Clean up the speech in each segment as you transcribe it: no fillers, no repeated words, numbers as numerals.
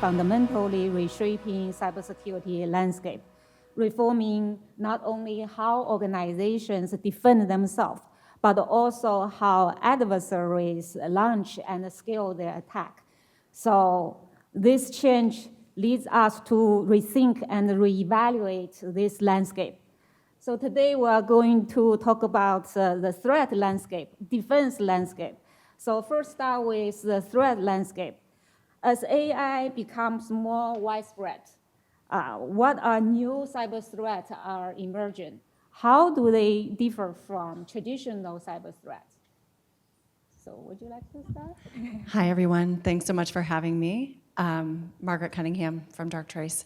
fundamentally reshaping cybersecurity landscape, reforming not only how organizations defend themselves, but also how adversaries launch and scale their attack. So this change leads us to rethink and reevaluate this landscape. So today we are going to talk about the threat landscape, defense landscape. So first start with the threat landscape. As AI becomes more widespread, what are new cyber threats are emerging? How do they differ from traditional cyber threats? So would you like to start? Hi, everyone. Thanks so much for having me. Margaret Cunningham from Darktrace.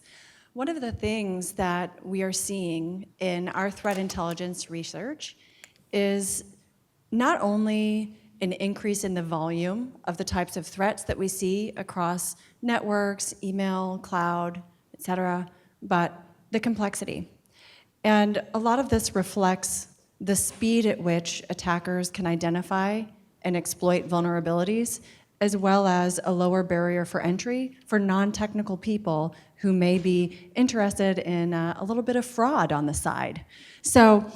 One of the things that we are seeing in our threat intelligence research is not only an increase in the volume of the types of threats that we see across networks, email, cloud, et cetera, but the complexity. And a lot of this reflects the speed at which attackers can identify and exploit vulnerabilities, as well as a lower barrier for entry for non-technical people who may be interested in a little bit of fraud on the side. So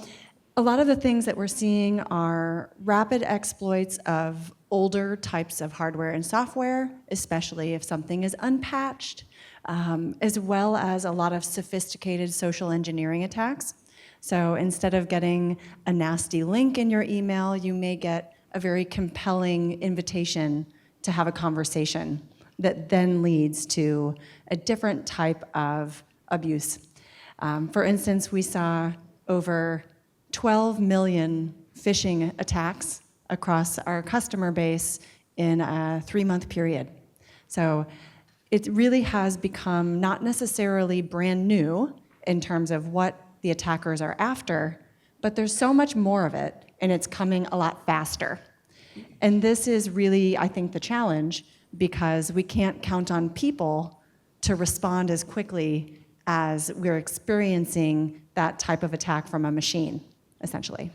a lot of the things that we're seeing are rapid exploits of older types of hardware and software, especially if something is unpatched, as well as a lot of sophisticated social engineering attacks. So instead of getting a nasty link in your email, you may get a very compelling invitation to have a conversation that then leads to a different type of abuse. For instance, we saw over 12 million phishing attacks across our customer base in a 3-month period. So it really has become not necessarily brand new in terms of what the attackers are after, but there's so much more of it, and it's coming a lot faster. And this is really, I think, the challenge, because we can't count on people to respond as quickly as we're experiencing that type of attack from a machine, essentially.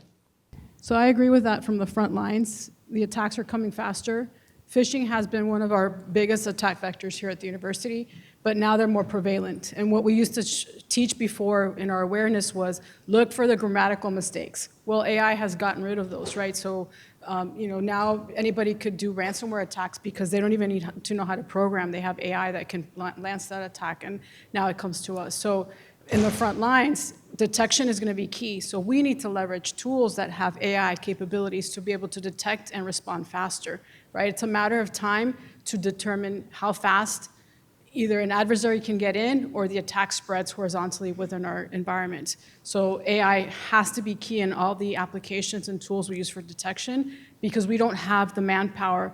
So I agree with that from the front lines. The attacks are coming faster. Phishing has been one of our biggest attack vectors here at the university, but now they're more prevalent. And what we used to teach before in our awareness was look for the grammatical mistakes. Well, AI has gotten rid of those, right? So now anybody could do ransomware attacks because they don't even need to know how to program. They have AI that can lance that attack, and now it comes to us. So in the front lines, detection is going to be key. So we need to leverage tools that have AI capabilities to be able to detect and respond faster, right? It's a matter of time to determine how fast either an adversary can get in or the attack spreads horizontally within our environment. So AI has to be key in all the applications and tools we use for detection, because we don't have the manpower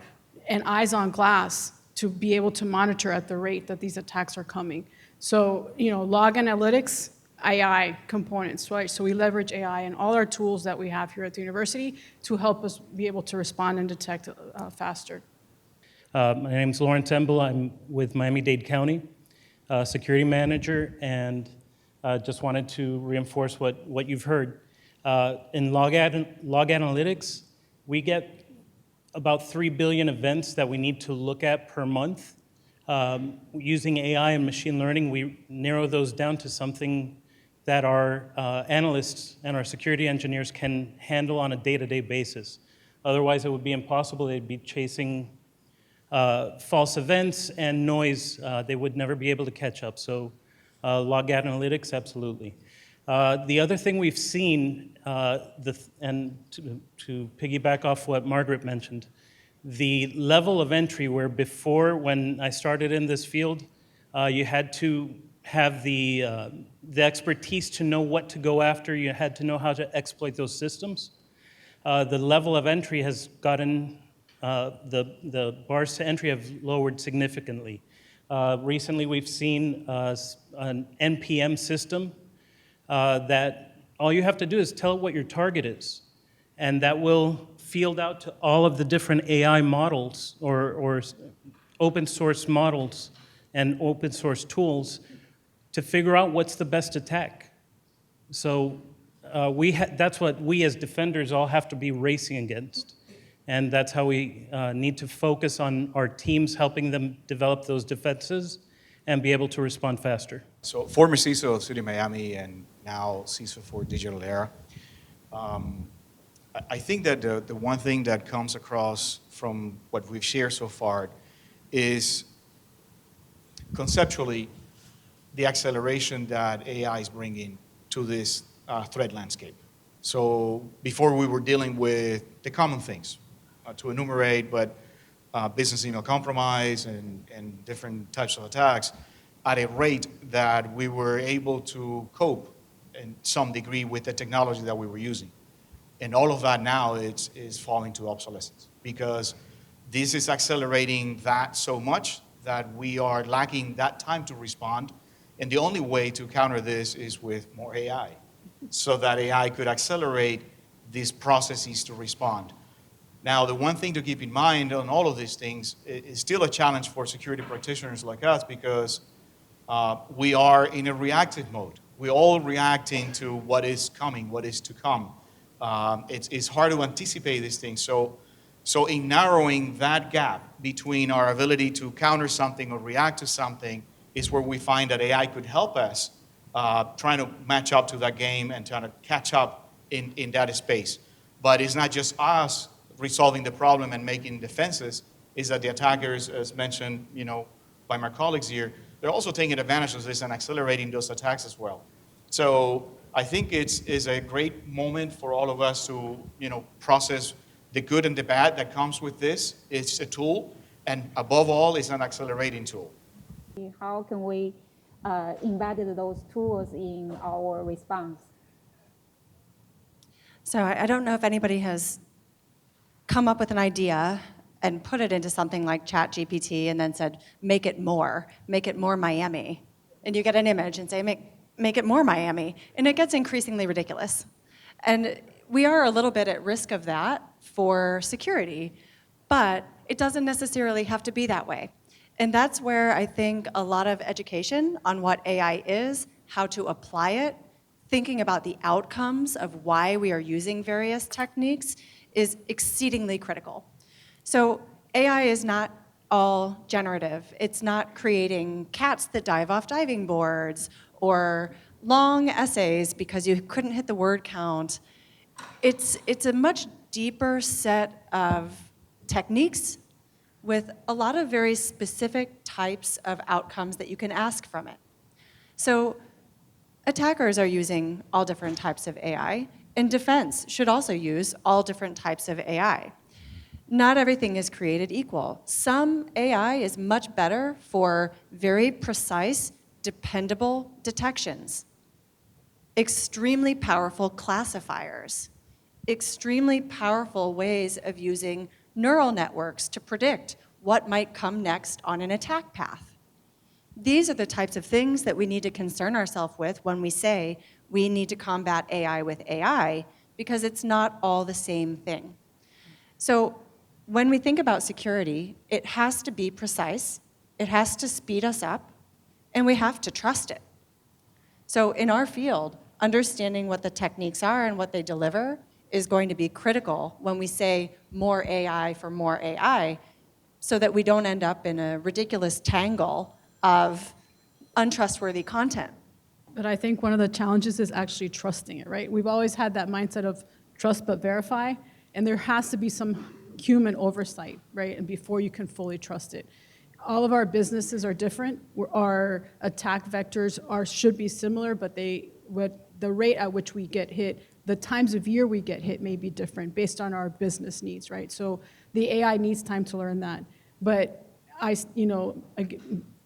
and eyes on glass to be able to monitor at the rate that these attacks are coming. So, log analytics, AI components, right? So we leverage AI in all our tools that we have here at the university to help us be able to respond and detect faster. My name is Lawrence Emble. I'm with Miami-Dade County, security manager, and just wanted to reinforce what you've heard. In log analytics, we get about 3 billion events that we need to look at per month. Using AI and machine learning, we narrow those down to something that our analysts and our security engineers can handle on a day-to-day basis. Otherwise, it would be impossible. They'd be chasing false events and noise. They would never be able to catch up. So log analytics, absolutely. The other thing we've seen, and to piggyback off what Margaret mentioned, the level of entry where before, when I started in this field, you had to have the expertise to know what to go after. You had to know how to exploit those systems. The level of entry has gotten, the bars to entry have lowered significantly. Recently, we've seen an NPM system that all you have to do is tell it what your target is, and that will field out to all of the different AI models or open source models and open source tools to figure out what's the best attack. So that's what we as defenders all have to be racing against. And that's how we need to focus on our teams, helping them develop those defenses and be able to respond faster. So former CISO of City of Miami and now CISO for Digital Era. I think that the one thing that comes across from what we've shared so far is conceptually the acceleration that AI is bringing to this threat landscape. So before we were dealing with the common things to enumerate, but business email compromise and different types of attacks at a rate that we were able to cope in some degree with the technology that we were using. And all of that now is falling to obsolescence because this is accelerating that so much that we are lacking that time to respond. And the only way to counter this is with more AI, so that AI could accelerate these processes to respond. Now, the one thing to keep in mind on all of these things is still a challenge for security practitioners like us because we are in a reactive mode. We're all reacting to what is coming, what is to come. It's hard to anticipate these things. So in narrowing that gap between our ability to counter something or react to something is where we find that AI could help us trying to match up to that game and trying to catch up in that space. But it's not just us resolving the problem and making defenses, is that the attackers, as mentioned, by my colleagues here, they're also taking advantage of this and accelerating those attacks as well. So I think it's a great moment for all of us to, process the good and the bad that comes with this. It's a tool, and above all, it's an accelerating tool. How can we embed those tools in our response? So I don't know if anybody has come up with an idea and put it into something like ChatGPT and then said, make it more Miami. And you get an image and say, make it more Miami. And it gets increasingly ridiculous. And we are a little bit at risk of that for security, but it doesn't necessarily have to be that way. And that's where I think a lot of education on what AI is, how to apply it, thinking about the outcomes of why we are using various techniques is exceedingly critical. So AI is not all generative. It's not creating cats that dive off diving boards or long essays because you couldn't hit the word count. It's a much deeper set of techniques with a lot of very specific types of outcomes that you can ask from it. So attackers are using all different types of AI, and defense should also use all different types of AI. Not everything is created equal. Some AI is much better for very precise, dependable detections, extremely powerful classifiers, extremely powerful ways of using neural networks to predict what might come next on an attack path. These are the types of things that we need to concern ourselves with when we say we need to combat AI with AI, because it's not all the same thing. So when we think about security, it has to be precise, it has to speed us up, and we have to trust it. So in our field, understanding what the techniques are and what they deliver is going to be critical when we say more AI for more AI, so that we don't end up in a ridiculous tangle of untrustworthy content. But I think one of the challenges is actually trusting it, right? We've always had that mindset of trust but verify, and there has to be some human oversight, right? And before you can fully trust it. All of our businesses are different. Our attack vectors should be similar, but the rate at which we get hit, the times of year we get hit may be different based on our business needs, right? So the AI needs time to learn that. But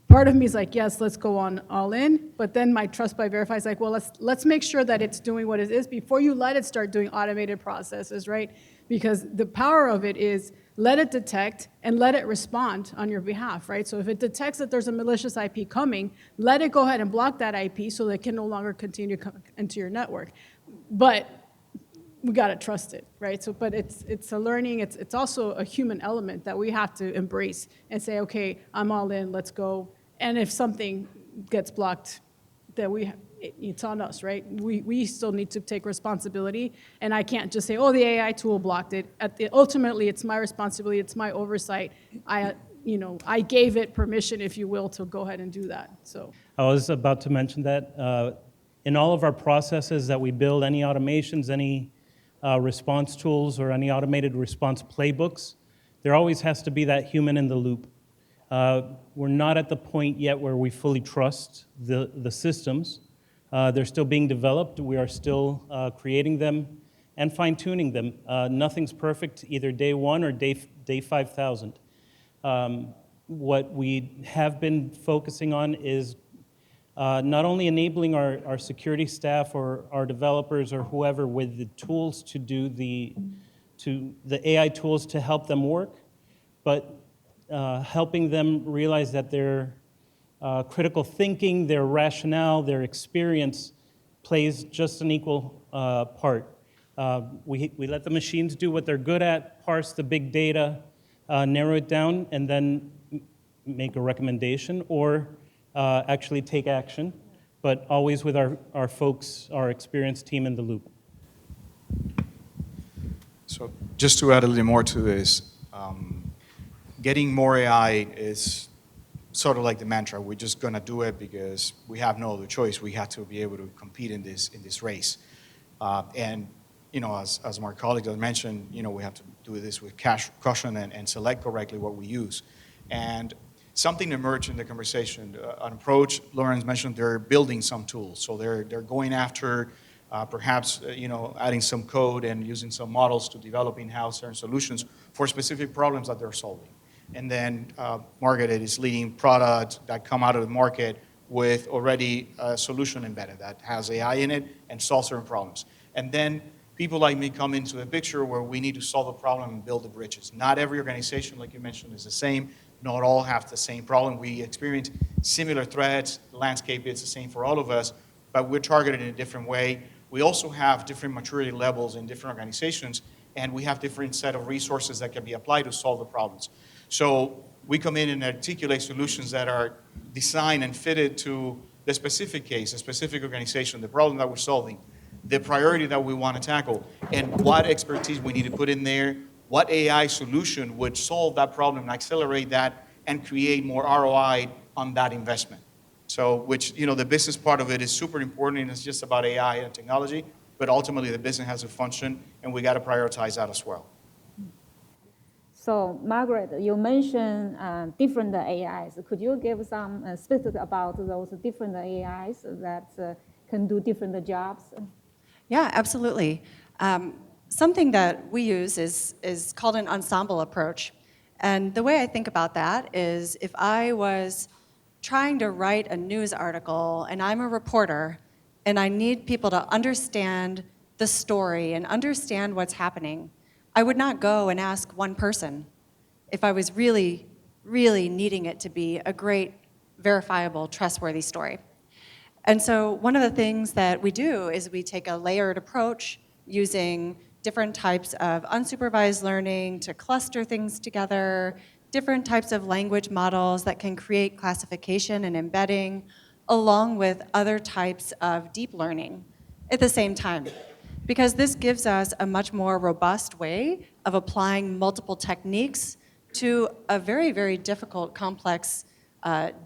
part of me is like, yes, let's go on all in. But then my trust by verify is like, well, let's make sure that it's doing what it is before you let it start doing automated processes, right? Because the power of it is let it detect and let it respond on your behalf, right? So if it detects that there's a malicious IP coming, let it go ahead and block that IP so that it can no longer continue to come into your network. But we gotta trust it, right? So, but it's a learning. It's also a human element that we have to embrace and say, okay, I'm all in. Let's go. And if something gets blocked, then it's on us, right? We still need to take responsibility, and I can't just say, oh, the AI tool blocked it. Ultimately, it's my responsibility. It's my oversight. I gave it permission, if you will, to go ahead and do that. So I was about to mention that. In all of our processes that we build, any automations, any response tools, or any automated response playbooks, there always has to be that human in the loop. We're not at the point yet where we fully trust the systems. They're still being developed. We are still creating them and fine-tuning them. Nothing's perfect, either day one or day 5,000. What we have been focusing on is not only enabling our security staff or our developers or whoever with the tools to do the AI tools to help them work, but helping them realize that their critical thinking, their rationale, their experience plays just an equal part. We let the machines do what they're good at, parse the big data, narrow it down, and then make a recommendation or actually take action, but always with our folks, our experienced team in the loop. So just to add a little more to this, getting more AI is sort of like the mantra. We're just going to do it because we have no other choice. We have to be able to compete in this race. And as my colleague has mentioned, we have to do this with caution and select correctly what we use. And something emerged in the conversation, an approach. Lawrence mentioned they're building some tools, so they're going after perhaps adding some code and using some models to develop in-house certain solutions for specific problems that they're solving. And then Margaret is leading products that come out of the market with already a solution embedded that has AI in it and solves certain problems. And then people like me come into the picture where we need to solve a problem and build the bridges. Not every organization, like you mentioned, is the same. Not all have the same problem. We experience similar threats. The landscape is the same for all of us, but we're targeted in a different way. We also have different maturity levels in different organizations, and we have different set of resources that can be applied to solve the problems. So we come in and articulate solutions that are designed and fitted to the specific case, the specific organization, the problem that we're solving, the priority that we want to tackle, and what expertise we need to put in there, what AI solution would solve that problem and accelerate that and create more ROI on that investment. So, which, the business part of it is super important, and it's just about AI and technology, but ultimately the business has a function, and we got to prioritize that as well. So, Margaret, you mentioned different AIs. Could you give some specifics about those different AIs that can do different jobs? Yeah, absolutely. Something that we use is called an ensemble approach. And the way I think about that is if I was trying to write a news article and I'm a reporter and I need people to understand the story and understand what's happening, I would not go and ask one person if I was really, really needing it to be a great, verifiable, trustworthy story. And so one of the things that we do is we take a layered approach using different types of unsupervised learning to cluster things together, different types of language models that can create classification and embedding, along with other types of deep learning at the same time. Because this gives us a much more robust way of applying multiple techniques to a very, very difficult, complex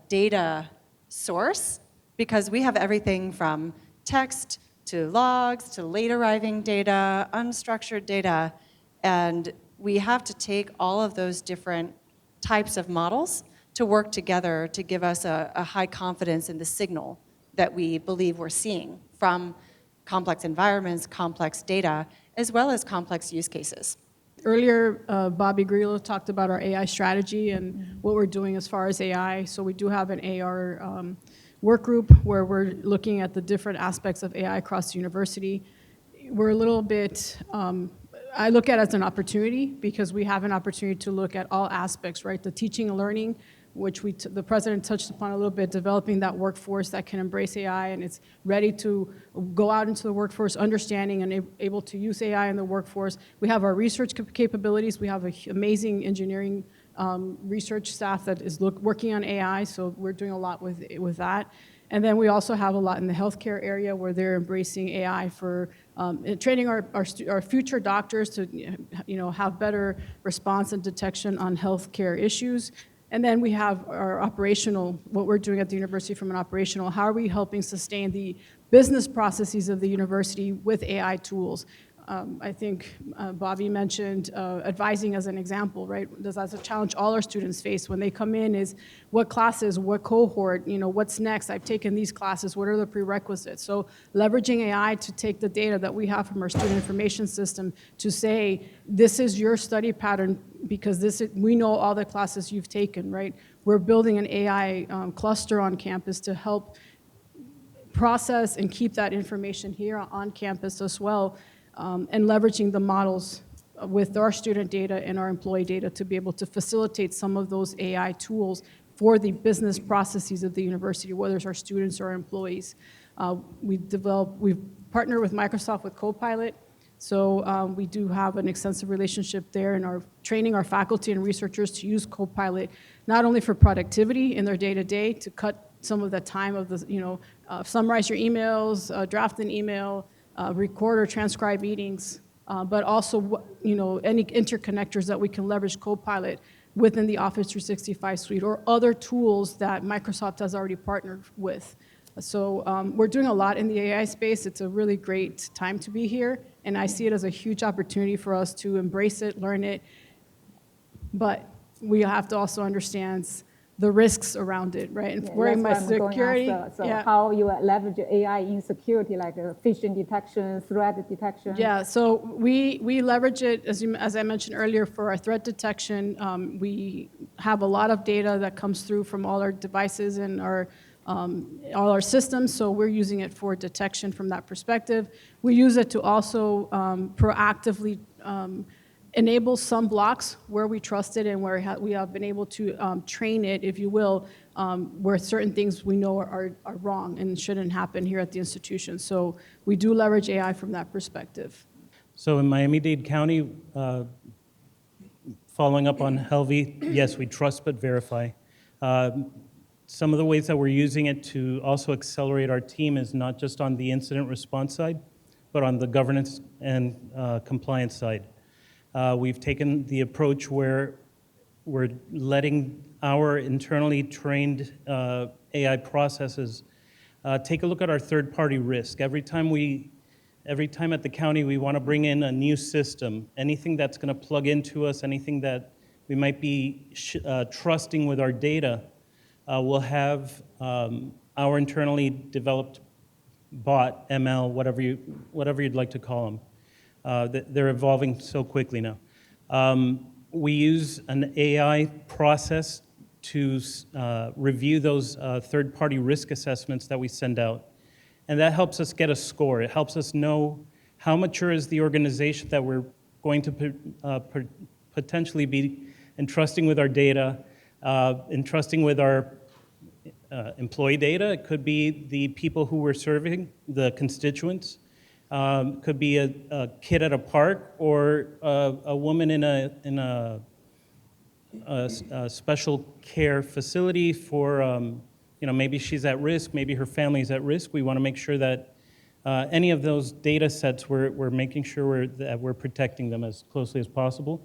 data source, because we have everything from text to logs, to late arriving data, unstructured data, and we have to take all of those different types of models to work together to give us a high confidence in the signal that we believe we're seeing from complex environments, complex data, as well as complex use cases. Earlier, Bobby Grillo talked about our AI strategy and what we're doing as far as AI. So we do have an AR work group where we're looking at the different aspects of AI across the university. We're a little bit, I look at it as an opportunity because we have an opportunity to look at all aspects, right? The teaching and learning, which the president touched upon a little bit, developing that workforce that can embrace AI and it's ready to go out into the workforce, understanding and able to use AI in the workforce. We have our research capabilities. We have an amazing engineering research staff that is working on AI, so we're doing a lot with that. And then we also have a lot in the healthcare area where they're embracing AI for training our future doctors to have better response and detection on healthcare issues. And then we have our operational, what we're doing at the university from an operational, how are we helping sustain the business processes of the university with AI tools? I think Bobby mentioned advising as an example, right? That's a challenge all our students face when they come in is what classes, what cohort, what's next? I've taken these classes, what are the prerequisites? So leveraging AI to take the data that we have from our student information system to say, this is your study pattern because we know all the classes you've taken, right? We're building an AI cluster on campus to help process and keep that information here on campus as well, and leveraging the models with our student data and our employee data to be able to facilitate some of those AI tools for the business processes of the university, whether it's our students or our employees. We've partnered with Microsoft with Copilot, so we do have an extensive relationship there in our training our faculty and researchers to use Copilot, not only for productivity in their day-to-day, to cut some of the time of the, summarize your emails, draft an email, record or transcribe meetings, but also, any interconnectors that we can leverage Copilot within the Office 365 suite or other tools that Microsoft has already partnered with. So we're doing a lot in the AI space. It's a really great time to be here, and I see it as a huge opportunity for us to embrace it, learn it, but we have to also understand the risks around it, right? And wearing my security. So how you leverage AI in security, like phishing detection, threat detection? Yeah, so we leverage it, as I mentioned earlier, for our threat detection. We have a lot of data that comes through from all our devices and all our systems, so we're using it for detection from that perspective. We use it to also proactively enable some blocks where we trust it and where we have been able to train it, if you will, where certain things we know are wrong and shouldn't happen here at the institution. So we do leverage AI from that perspective. So in Miami-Dade County, following up on Helvi, yes, we trust but verify. Some of the ways that we're using it to also accelerate our team is not just on the incident response side, but on the governance and compliance side. We've taken the approach where we're letting our internally trained AI processes take a look at our third-party risk. Every time at the county we want to bring in a new system, anything that's going to plug into us, anything that we might be trusting with our data, we'll have our internally developed bot, ML, whatever you'd like to call them. They're evolving so quickly now. We use an AI process to review those third-party risk assessments that we send out. And that helps us get a score. It helps us know how mature is the organization that we're going to potentially be entrusting with our data, entrusting with our employee data. It could be the people who we're serving, the constituents. Could be a kid at a park or a woman in a special care facility for, maybe she's at risk, maybe her family's at risk. We want to make sure that any of those data sets, we're making sure that we're protecting them as closely as possible.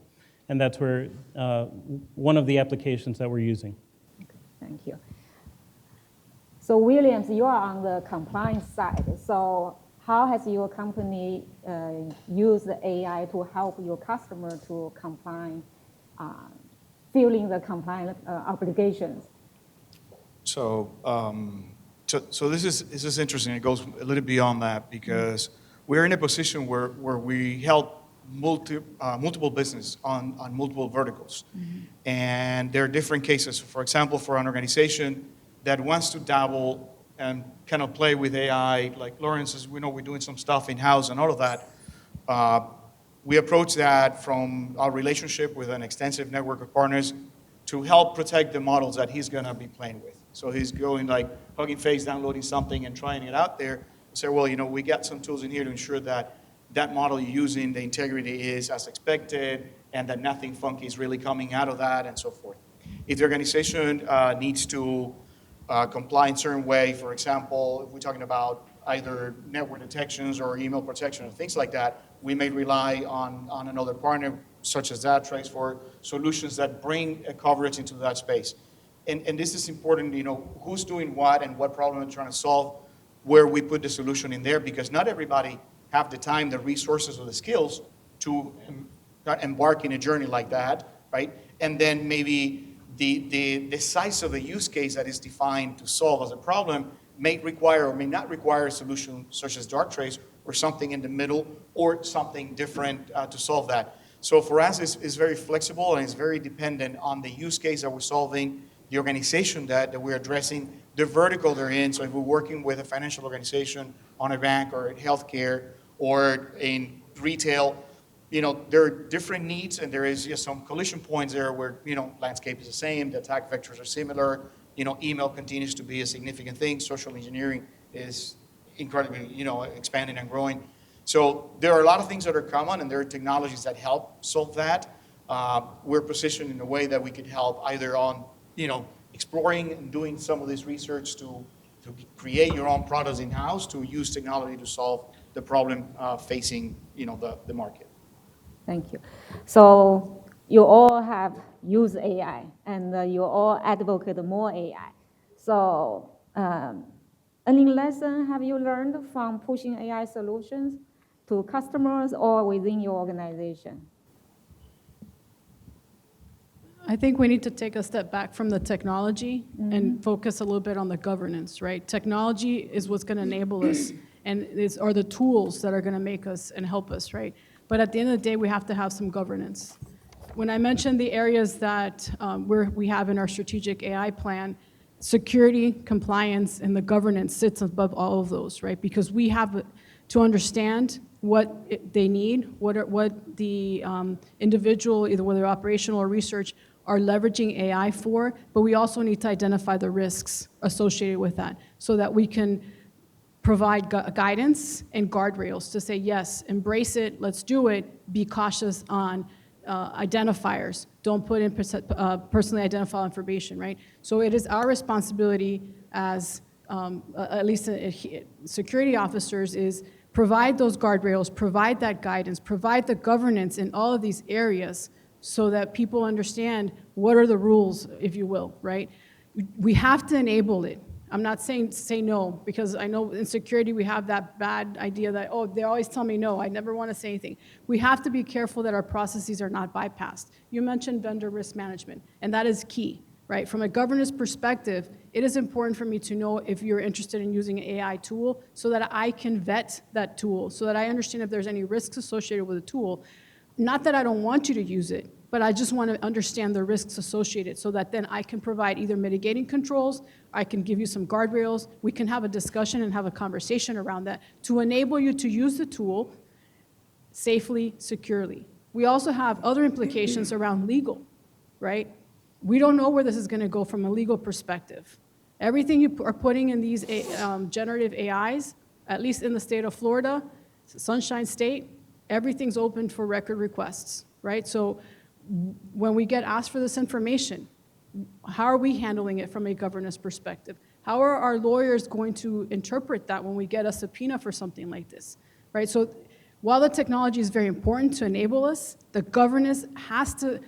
And that's where one of the applications that we're using. Okay, thank you. So Williams, you are on the compliance side. So how has your company used the AI to help your customer to comply, filling the compliance obligations? So this is interesting. It goes a little beyond that because we're in a position where we help multiple business on multiple verticals. Mm-hmm. And there are different cases. For example, for an organization that wants to dabble and kind of play with AI, like Lawrence, as we know, we're doing some stuff in-house and all of that. We approach that from our relationship with an extensive network of partners to help protect the models that he's going to be playing with. So he's going like Hugging Face, downloading something and trying it out there. Say, well, we got some tools in here to ensure that that model you're using, the integrity is as expected and that nothing funky is really coming out of that and so forth. If the organization needs to comply in a certain way, for example, if we're talking about either network detections or email protection or things like that, we may rely on another partner such as Trace for solutions that bring a coverage into that space. And this is important, who's doing what and what problem we're trying to solve, where we put the solution in there, because not everybody have the time, the resources, or the skills to embark in a journey like that, right? And then maybe the size of the use case that is defined to solve as a problem may require or may not require a solution such as Darktrace or something in the middle or something different to solve that. So for us, it's very flexible and it's very dependent on the use case that we're solving, the organization that we're addressing, the vertical they're in. So if we're working with a financial organization on a bank or in healthcare or in retail, there are different needs and there is just some collision points there where, landscape is the same, the attack vectors are similar, email continues to be a significant thing, social engineering is incredibly, expanding and growing. So there are a lot of things that are common and there are technologies that help solve that. We're positioned in a way that we could help either on, exploring and doing some of this research to create your own products in-house, to use technology to solve the problem facing, the market. Thank you. So you all have used AI, and you all advocate more AI. So any lesson have you learned from pushing AI solutions to customers or within your organization? I think we need to take a step back from the technology and focus a little bit on the governance, right? Technology is what's going to enable us, and are the tools that are going to make us and help us, right? But at the end of the day, we have to have some governance. When I mentioned the areas that we have in our strategic AI plan, security, compliance, and the governance sits above all of those, right? Because we have to understand what they need, what the individual, either whether operational or research, are leveraging AI for, but we also need to identify the risks associated with that so that we can provide guidance and guardrails to say, yes, embrace it, let's do it, be cautious on identifiers. Don't put in personally identifiable information, right? So it is our responsibility as at least security officers is provide those guardrails, provide that guidance, provide the governance in all of these areas so that people understand what are the rules, if you will, right? We have to enable it. I'm not saying say no, because I know in security we have that bad idea that, oh, they always tell me no, I never want to say anything. We have to be careful that our processes are not bypassed. You mentioned vendor risk management, and that is key, right? From a governance perspective, it is important for me to know if you're interested in using an AI tool so that I can vet that tool, so that I understand if there's any risks associated with the tool. Not that I don't want you to use it, but I just want to understand the risks associated so that then I can provide either mitigating controls, I can give you some guardrails, we can have a discussion and have a conversation around that to enable you to use the tool safely, securely. We also have other implications around legal, right? We don't know where this is going to go from a legal perspective. Everything you are putting in these generative AIs, at least in the state of Florida, Sunshine State, everything's open for record requests, right? So when we get asked for this information, how are we handling it from a governance perspective? How are our lawyers going to interpret that when we get a subpoena for something like this, right? So while the technology is very important to enable us, the governance has to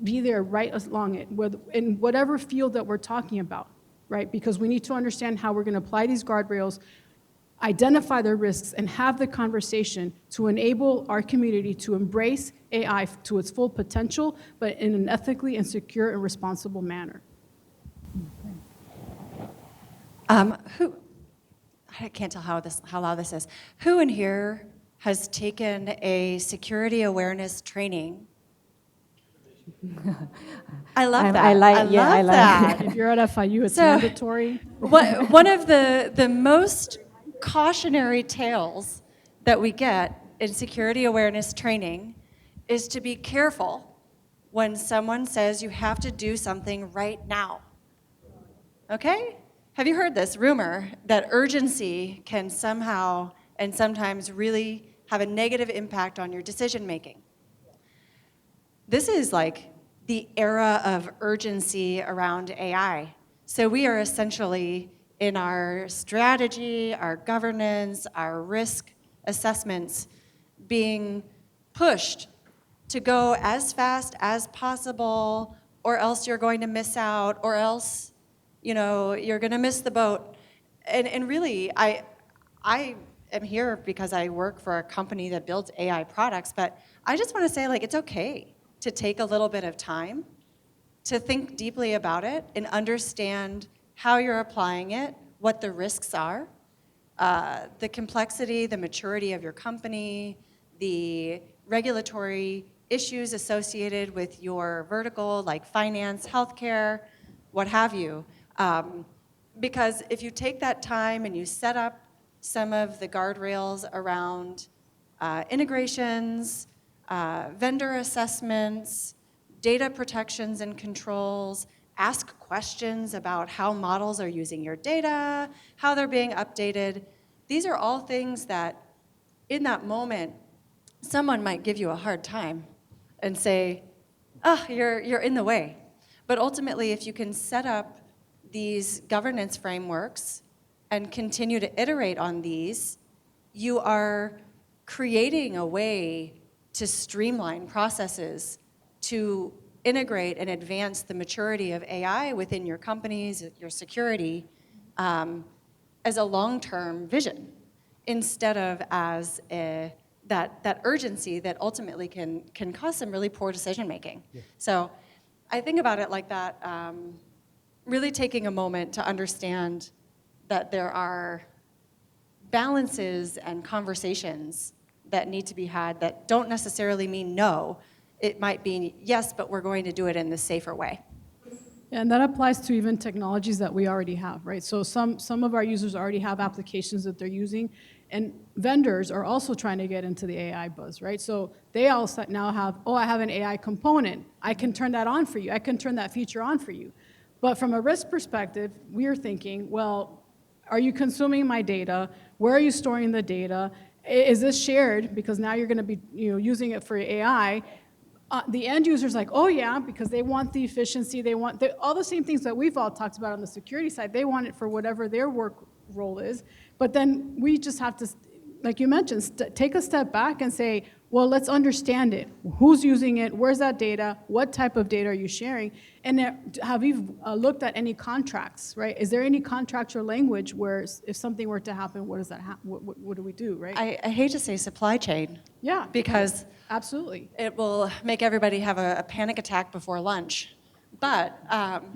be there right along it, in whatever field that we're talking about, right? Because we need to understand how we're going to apply these guardrails, identify the risks, and have the conversation to enable our community to embrace AI to its full potential, but in an ethically and secure and responsible manner. I can't tell how loud this is. Who in here has taken a security awareness training? I love that. I like that. If you're at FIU, it's So, mandatory. One of the most cautionary tales that we get in security awareness training is to be careful when someone says you have to do something right now. Okay? Have you heard this rumor that urgency can somehow and sometimes really have a negative impact on your decision making? This is like the era of urgency around AI. So we are essentially in our strategy, our governance, our risk assessments being pushed to go as fast as possible, or else you're going to miss out, or else, you're going to miss the boat. And really, I am here because I work for a company that builds AI products, but I just want to say, it's okay to take a little bit of time to think deeply about it and understand how you're applying it, what the risks are, the complexity, the maturity of your company, the regulatory issues associated with your vertical, like finance, healthcare, what have you. Because if you take that time and you set up some of the guardrails around integrations, vendor assessments, data protections and controls, ask questions about how models are using your data, how they're being updated. These are all things that, in that moment, someone might give you a hard time and say, oh, you're in the way. But ultimately, if you can set up these governance frameworks and continue to iterate on these, you are creating a way to streamline processes, to integrate and advance the maturity of AI within your companies, your security, as a long-term vision, instead of as that urgency that ultimately can cause some really poor decision-making. Yeah. So I think about it like that, really taking a moment to understand that there are balances and conversations that need to be had that don't necessarily mean no. It might be yes, but we're going to do it in the safer way. And that applies to even technologies that we already have, right? So some of our users already have applications that they're using, and vendors are also trying to get into the AI buzz, right? So they also now have, I have an AI component. I can turn that on for you. I can turn that feature on for you. But from a risk perspective, we're thinking, well, are you consuming my data? Where are you storing the data? Is this shared? Because now you're going to be using it for AI. The end user's like, oh yeah, because they want the efficiency, they want all the same things that we've all talked about on the security side. They want it for whatever their work role is. But then we just have to, like you mentioned, take a step back and say, well, let's understand it. Who's using it? Where's that data? What type of data are you sharing? And have you looked at any contracts, right? Is there any contractual language where if something were to happen, what does that what do we do, right? I hate to say supply chain. Yeah. Because absolutely. It will make everybody have a panic attack before lunch. But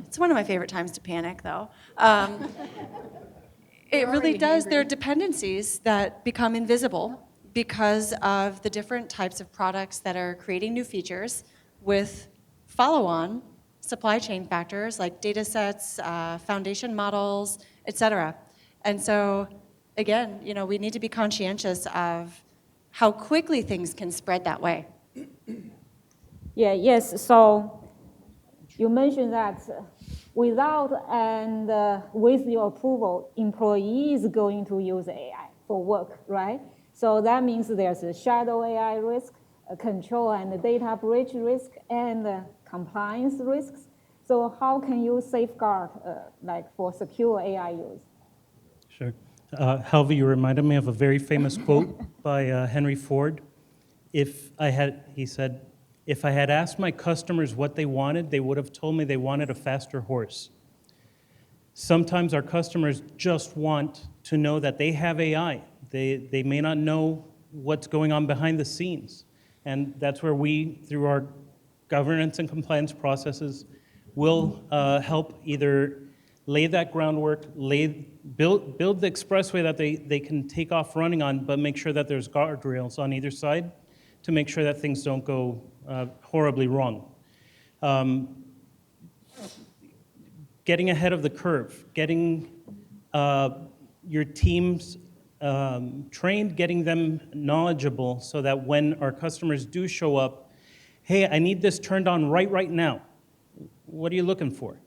it's one of my favorite times to panic, though. It really does. There are dependencies that become invisible because of the different types of products that are creating new features with follow-on supply chain factors like data sets, foundation models, et cetera. And so, again, we need to be conscientious of how quickly things can spread that way. Yes. So you mentioned that without and with your approval, employees going to use AI for work, right? So that means there's a shadow AI risk, a control and data breach risk, and compliance risks. So how can you safeguard, for secure AI use? Sure. Helvi, you reminded me of a very famous quote by Henry Ford. He said, if I had asked my customers what they wanted, they would have told me they wanted a faster horse. Sometimes our customers just want to know that they have AI. They may not know what's going on behind the scenes. And that's where we, through our governance and compliance processes, will help either lay that groundwork, build the expressway that they can take off running on, but make sure that there's guardrails on either side to make sure that things don't go horribly wrong. Getting ahead of the curve, getting your teams trained, getting them knowledgeable so that when our customers do show up, hey, I need this turned on right now. What are you looking for?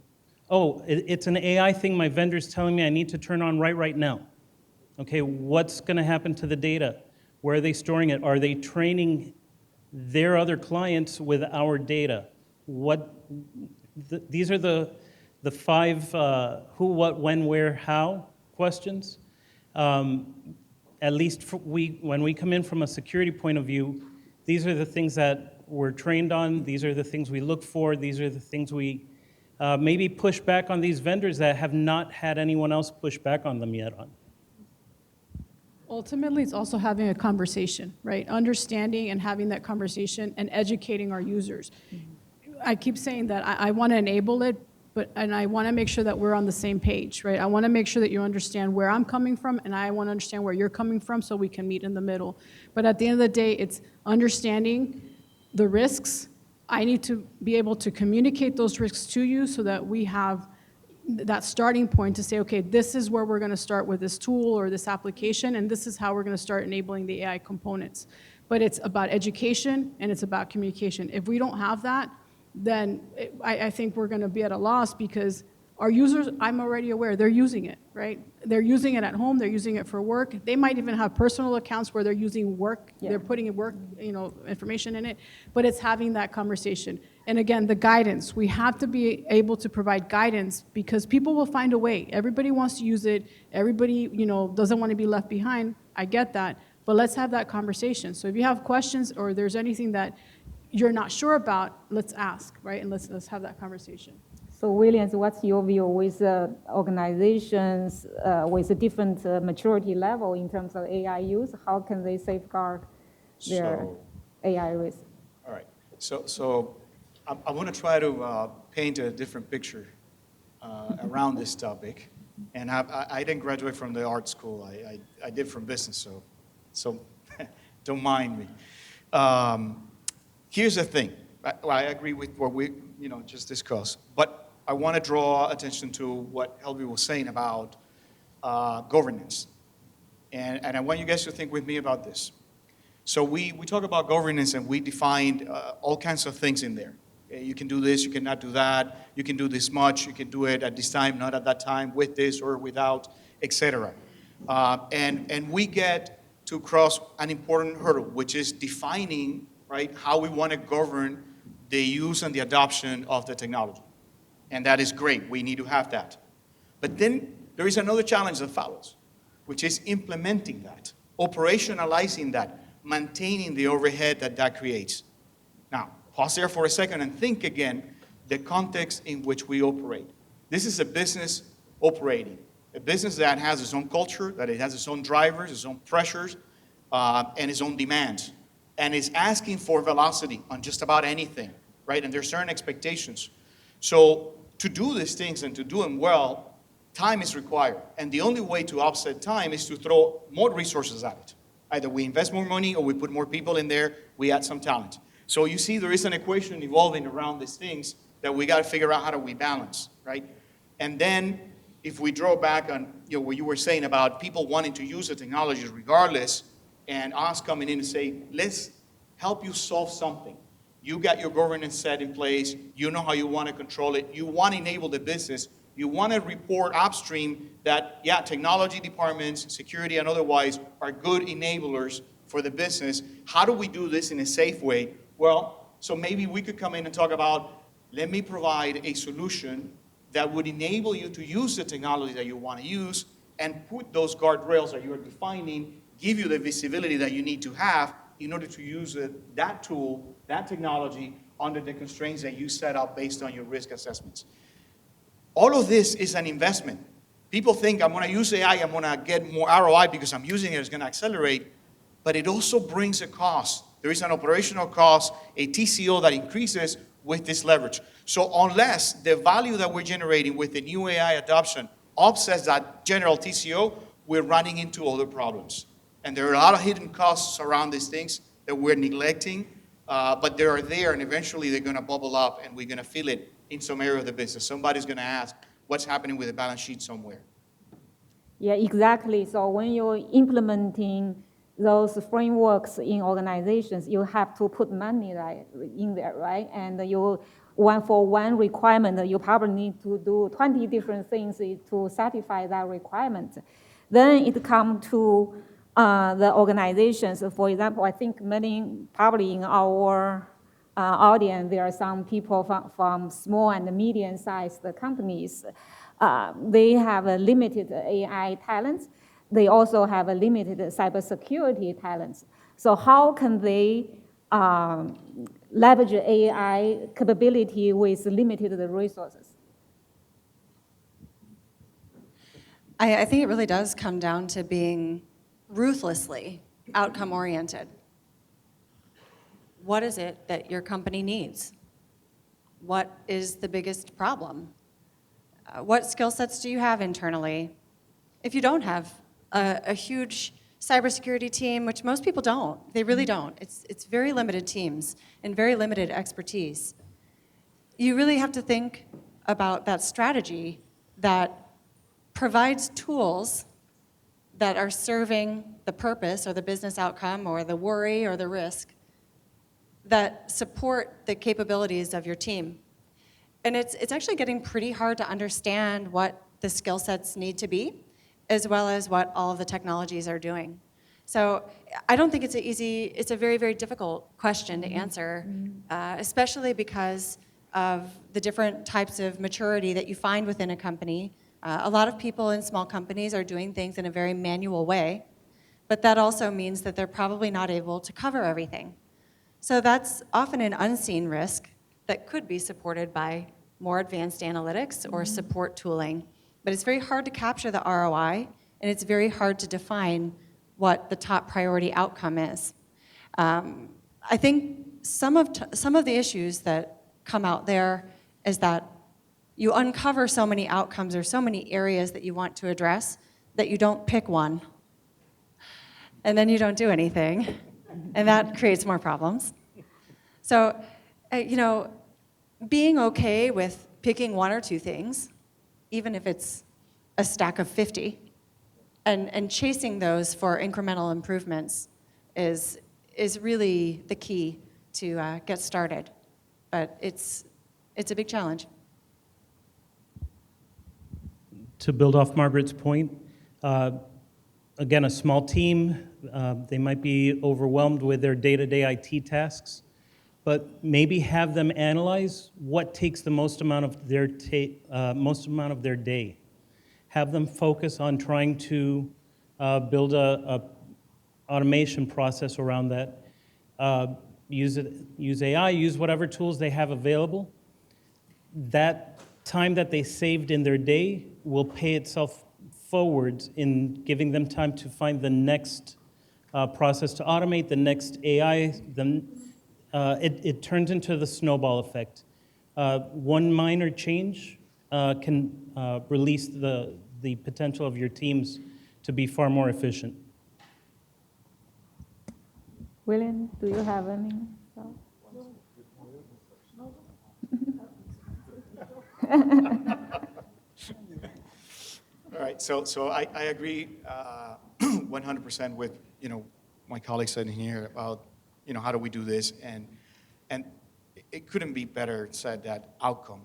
Oh, it's an AI thing my vendor's telling me I need to turn on right now. Okay, what's going to happen to the data? Where are they storing it? Are they training their other clients with our data? These are the the 5 who, what, when, where, how questions. At least when we come in from a security point of view, these are the things that we're trained on. These are the things we look for. These are the things we maybe push back on these vendors that have not had anyone else push back on them yet on. Ultimately, it's also having a conversation, right? Understanding and having that conversation and educating our users. I keep saying that I want to enable it, and I want to make sure that we're on the same page, right? I want to make sure that you understand where I'm coming from, and I want to understand where you're coming from so we can meet in the middle. But at the end of the day, it's understanding the risks. I need to be able to communicate those risks to you so that we have that starting point to say, okay, this is where we're going to start with this tool or this application, and this is how we're going to start enabling the AI components. But it's about education and it's about communication. If we don't have that, then I think we're going to be at a loss, because our users, I'm already aware, they're using it, right? They're using it at home, they're using it for work. They might even have personal accounts where they're using work, they're putting in work, information in it, but it's having that conversation. And again, the guidance, we have to be able to provide guidance, because people will find a way. Everybody wants to use it, everybody, doesn't want to be left behind. I get that, but let's have that conversation. So if you have questions or there's anything that you're not sure about, let's ask, right? And let's have that conversation. So Williams, what's your view with organizations with a different maturity level in terms of AI use? How can they safeguard their AI risk? All right. So I want to try to paint a different picture around this topic. And I didn't graduate from the art school. I did from business, so don't mind me. Here's the thing. I agree with what we just discussed, but I want to draw attention to what Helvi was saying about governance. And I want you guys to think with me about this. So we talk about governance, and we defined all kinds of things in there. You can do this, you cannot do that, you can do this much, you can do it at this time, not at that time, with this or without, etc. And we get to cross an important hurdle, which is defining, right, how we want to govern the use and the adoption of the technology. And that is great. We need to have that. But then there is another challenge that follows, which is implementing that, operationalizing that, maintaining the overhead that creates. Now, pause there for a second and think again the context in which we operate. This is a business operating, a business that has its own culture, that it has its own drivers, its own pressures, and its own demands, and is asking for velocity on just about anything, right? And there's certain expectations. So to do these things and to do them well, time is required. And the only way to offset time is to throw more resources at it. Either we invest more money or we put more people in there, we add some talent. So you see there is an equation evolving around these things that we got to figure out how do we balance, right? And then if we draw back on what you were saying about people wanting to use the technologies regardless, and us coming in and say, let's help you solve something. You got your governance set in place. You know how you want to control it. You want to enable the business. You want to report upstream that, yeah, technology departments, security and otherwise, are good enablers for the business. How do we do this in a safe way? Well, so maybe we could come in and talk about, let me provide a solution that would enable you to use the technology that you want to use and put those guardrails that you're defining, give you the visibility that you need to have in order to use that tool, that technology, under the constraints that you set up based on your risk assessments. All of this is an investment. People think I'm going to use AI, I'm going to get more ROI because I'm using it, it's going to accelerate, but it also brings a cost. There is an operational cost, a TCO that increases with this leverage. So unless the value that we're generating with the new AI adoption offsets that general TCO, we're running into other problems. And there are a lot of hidden costs around these things that we're neglecting, but they are there, and eventually they're going to bubble up, and we're going to feel it in some area of the business. Somebody's going to ask, what's happening with the balance sheet somewhere? Yeah, exactly. So when you're implementing those frameworks in organizations, you have to put money in there, right? And you one for one requirement, you probably need to do 20 different things to satisfy that requirement. Then it comes to the organizations. For example, I think many probably in our audience, there are some people from small and medium-sized companies. They have a limited AI talents. They also have a limited cybersecurity talents. So how can they leverage AI capability with limited resources? I think it really does come down to being ruthlessly outcome-oriented. What is it that your company needs? What is the biggest problem? What skill sets do you have internally? If you don't have a huge cybersecurity team, which most people don't, they really don't. It's very limited teams and very limited expertise. You really have to think about that strategy that provides tools that are serving the purpose or the business outcome or the worry or the risk that support the capabilities of your team. And it's actually getting pretty hard to understand what the skill sets need to be, as well as what all of the technologies are doing. So I don't think it's a very, very difficult question to answer, especially because of the different types of maturity that you find within a company. A lot of people in small companies are doing things in a very manual way, but that also means that they're probably not able to cover everything. So that's often an unseen risk that could be supported by more advanced analytics or support tooling. But it's very hard to capture the ROI, and it's very hard to define what the top priority outcome is. I think some of the issues that come out there is that you uncover so many outcomes or so many areas that you want to address that you don't pick one. And then you don't do anything, and that creates more problems. So, being okay with picking one or two things, even if it's a stack of 50, and chasing those for incremental improvements is really the key to get started. But it's a big challenge. To build off Margaret's point, again, a small team, they might be overwhelmed with their day-to-day IT tasks, but maybe have them analyze what takes the most amount of their day. Have them focus on trying to build a automation process around that. Use AI, use whatever tools they have available. That time that they saved in their day will pay itself forward in giving them time to find the next process to automate, the next AI. It turns into the snowball effect. One minor change can release the potential of your teams to be far more efficient. William, do you have any thoughts? All right, so I agree 100% with my colleagues sitting here about how do we do this, and it couldn't be better said that outcome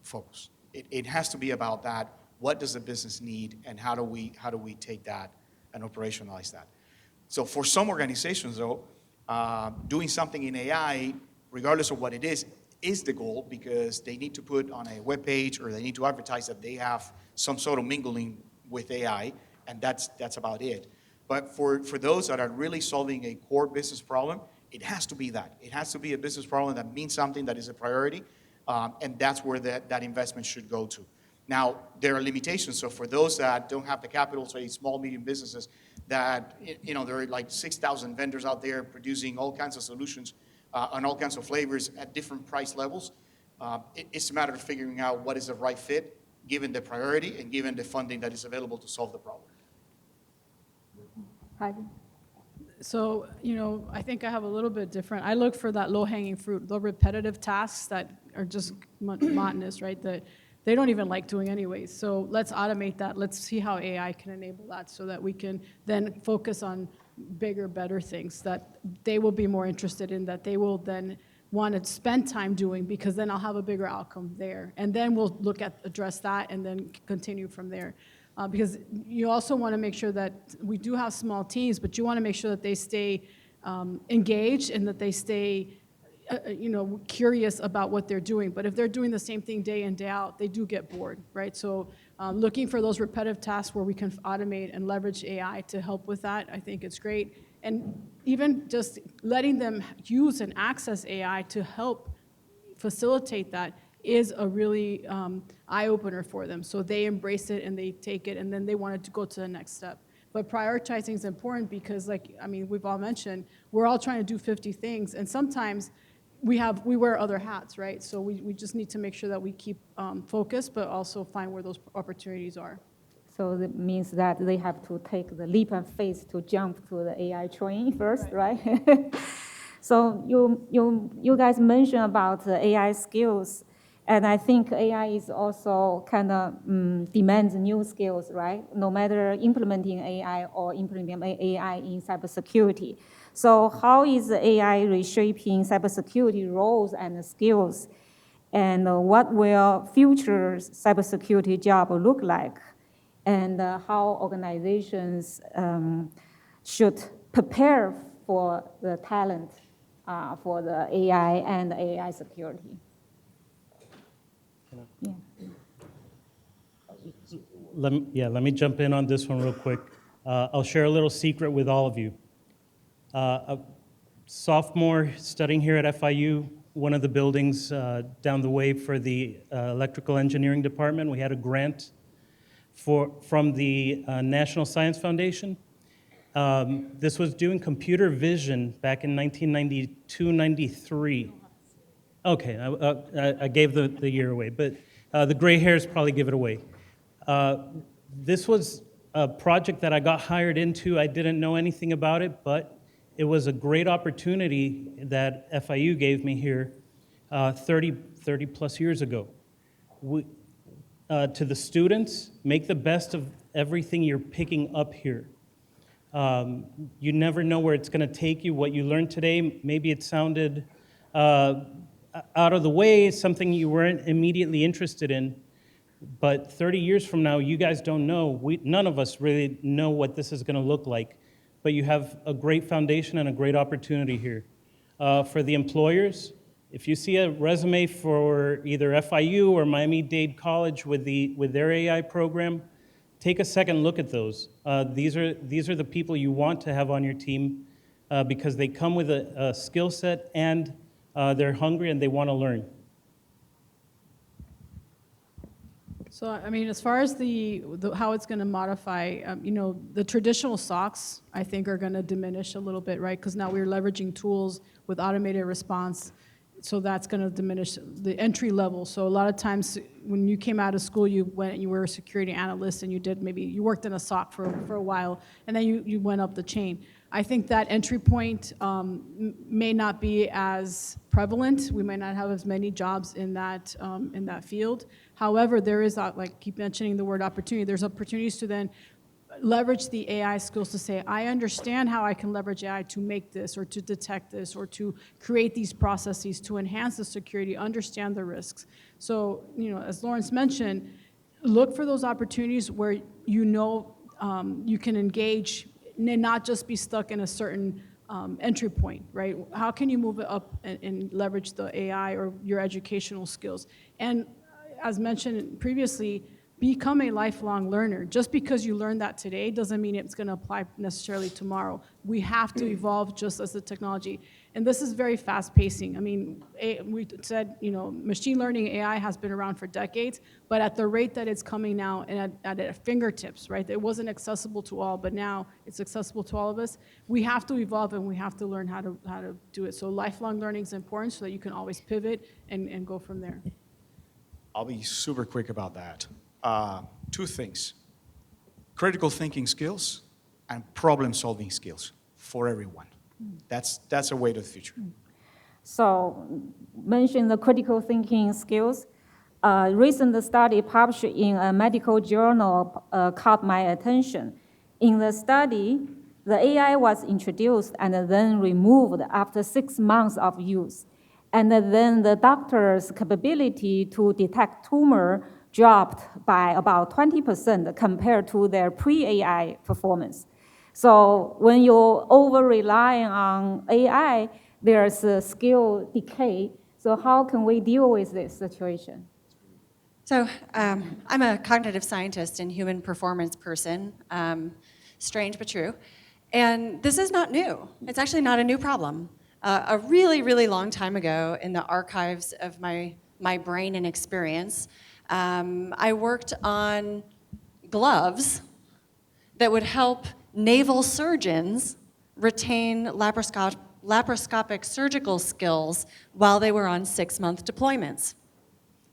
focus. It has to be about that. What does the business need, and how do we take that and operationalize that? So for some organizations, though, doing something in AI, regardless of what it is the goal, because they need to put on a web page or they need to advertise that they have some sort of mingling with AI, and that's about it. But for those that are really solving a core business problem, it has to be that. It has to be a business problem that means something, that is a priority, and that's where that investment should go to. Now, there are limitations. So for those that don't have the capital, say small, medium businesses, that there are like 6,000 vendors out there producing all kinds of solutions on all kinds of flavors at different price levels. It's a matter of figuring out what is the right fit, given the priority and given the funding that is available to solve the problem. Heidi? So, I think I have a little bit different. I look for that low-hanging fruit, the repetitive tasks that are just monotonous, right? That they don't even like doing anyways. So let's automate that. Let's see how AI can enable that so that we can then focus on bigger, better things that they will be more interested in, that they will then want to spend time doing, because then I'll have a bigger outcome there. And then we'll address that and then continue from there. Because you also want to make sure that we do have small teams, but you want to make sure that they stay engaged and that they stay curious about what they're doing. But if they're doing the same thing day in, day out, they do get bored, right? So looking for those repetitive tasks where we can automate and leverage AI to help with that, I think it's great. And even just letting them use and access AI to help facilitate that is a really eye-opener for them. So they embrace it and they take it, and then they wanted to go to the next step. But prioritizing is important because, we've all mentioned, we're all trying to do 50 things, and sometimes we wear other hats, right? So we just need to make sure that we keep focused, but also find where those opportunities are. So that means that they have to take the leap of faith to jump to the AI train first, right? So you guys mentioned about the AI skills, and I think AI is also kind of demands new skills, right? No matter implementing AI or implementing AI in cybersecurity. So how is AI reshaping cybersecurity roles and skills? And what will future cybersecurity job look like? And how organizations should prepare for the talent for the AI and AI security? Yeah. Let me jump in on this one real quick. I'll share a little secret with all of you. A sophomore studying here at FIU, one of the buildings down the way for the electrical engineering department, we had a grant from the National Science Foundation. This was doing computer vision back in 1992, 93. Okay, I gave the year away, but the gray hairs probably give it away. This was a project that I got hired into. I didn't know anything about it, but it was a great opportunity that FIU gave me here 30 plus years ago. To the students, make the best of everything you're picking up here. You never know where it's going to take you. What you learned today, maybe it sounded out of the way, something you weren't immediately interested in, but 30 years from now, you guys don't know. None of us really know what this is going to look like, but you have a great foundation and a great opportunity here. For the employers, if you see a resume for either FIU or Miami-Dade College with their AI program, take a second look at those. These are the people you want to have on your team because they come with a skill set and they're hungry and they want to learn. So, as far as how it's going to modify, the traditional SOCs, I think, are going to diminish a little bit, right? Because now we're leveraging tools with automated response, so that's going to diminish the entry level. So a lot of times when you came out of school, you were a security analyst and you worked in a SOC for a while, and then you went up the chain. I think that entry point may not be as prevalent. We might not have as many jobs in that field. However, there is, keep mentioning the word opportunity, there's opportunities to then leverage the AI skills to say, I understand how I can leverage AI to make this or to detect this or to create these processes to enhance the security, understand the risks. So, as Lawrence mentioned, look for those opportunities where you can engage and not just be stuck in a certain entry point, right? How can you move it up and leverage the AI or your educational skills? And as mentioned previously, become a lifelong learner. Just because you learned that today doesn't mean it's going to apply necessarily tomorrow. We have to evolve just as the technology. And this is very fast-pacing. We said, machine learning, AI has been around for decades, but at the rate that it's coming now and at fingertips, right? It wasn't accessible to all, but now it's accessible to all of us. We have to evolve and we have to learn how to do it. So lifelong learning is important so that you can always pivot and go from there. I'll be super quick about that. Two things: critical thinking skills and problem-solving skills for everyone. That's a way to the future. So, mention the critical thinking skills. Recent study published in a medical journal caught my attention. In the study, the AI was introduced and then removed after 6 months of use. And then the doctor's capability to detect tumor dropped by about 20% compared to their pre-AI performance. So when you over-rely on AI, there's a skill decay. So how can we deal with this situation? So I'm a cognitive scientist and human performance person, strange but true. And this is not new. It's actually not a new problem. A really, really long time ago in the archives of my brain and experience, I worked on gloves that would help naval surgeons retain laparoscopic surgical skills while they were on 6-month deployments.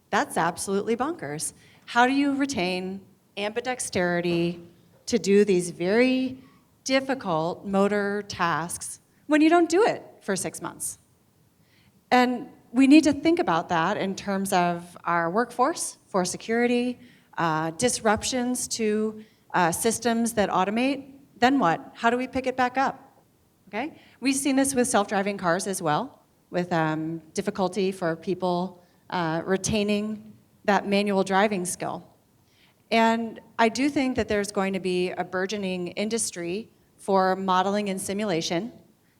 That's absolutely bonkers. How do you retain ambidexterity to do these very difficult motor tasks when you don't do it for 6 months? And we need to think about that in terms of our workforce for security, disruptions to systems that automate. Then what? How do we pick it back up? Okay? We've seen this with self-driving cars as well, with difficulty for people retaining that manual driving skill. And I do think that there's going to be a burgeoning industry for modeling and simulation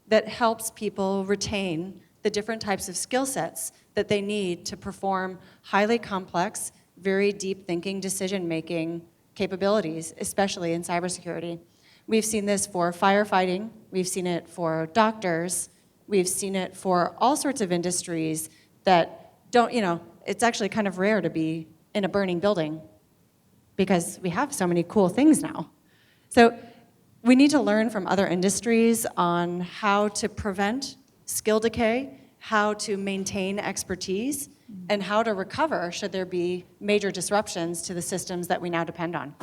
that helps people retain the different types of skill sets that they need to perform highly complex, very deep thinking, decision-making capabilities, especially in cybersecurity. We've seen this for firefighting, we've seen it for doctors, we've seen it for all sorts of industries that don't, it's actually kind of rare to be in a burning building because we have so many cool things now. So we need to learn from other industries on how to prevent skill decay, how to maintain expertise, and how to recover should there be major disruptions to the systems that we now depend on.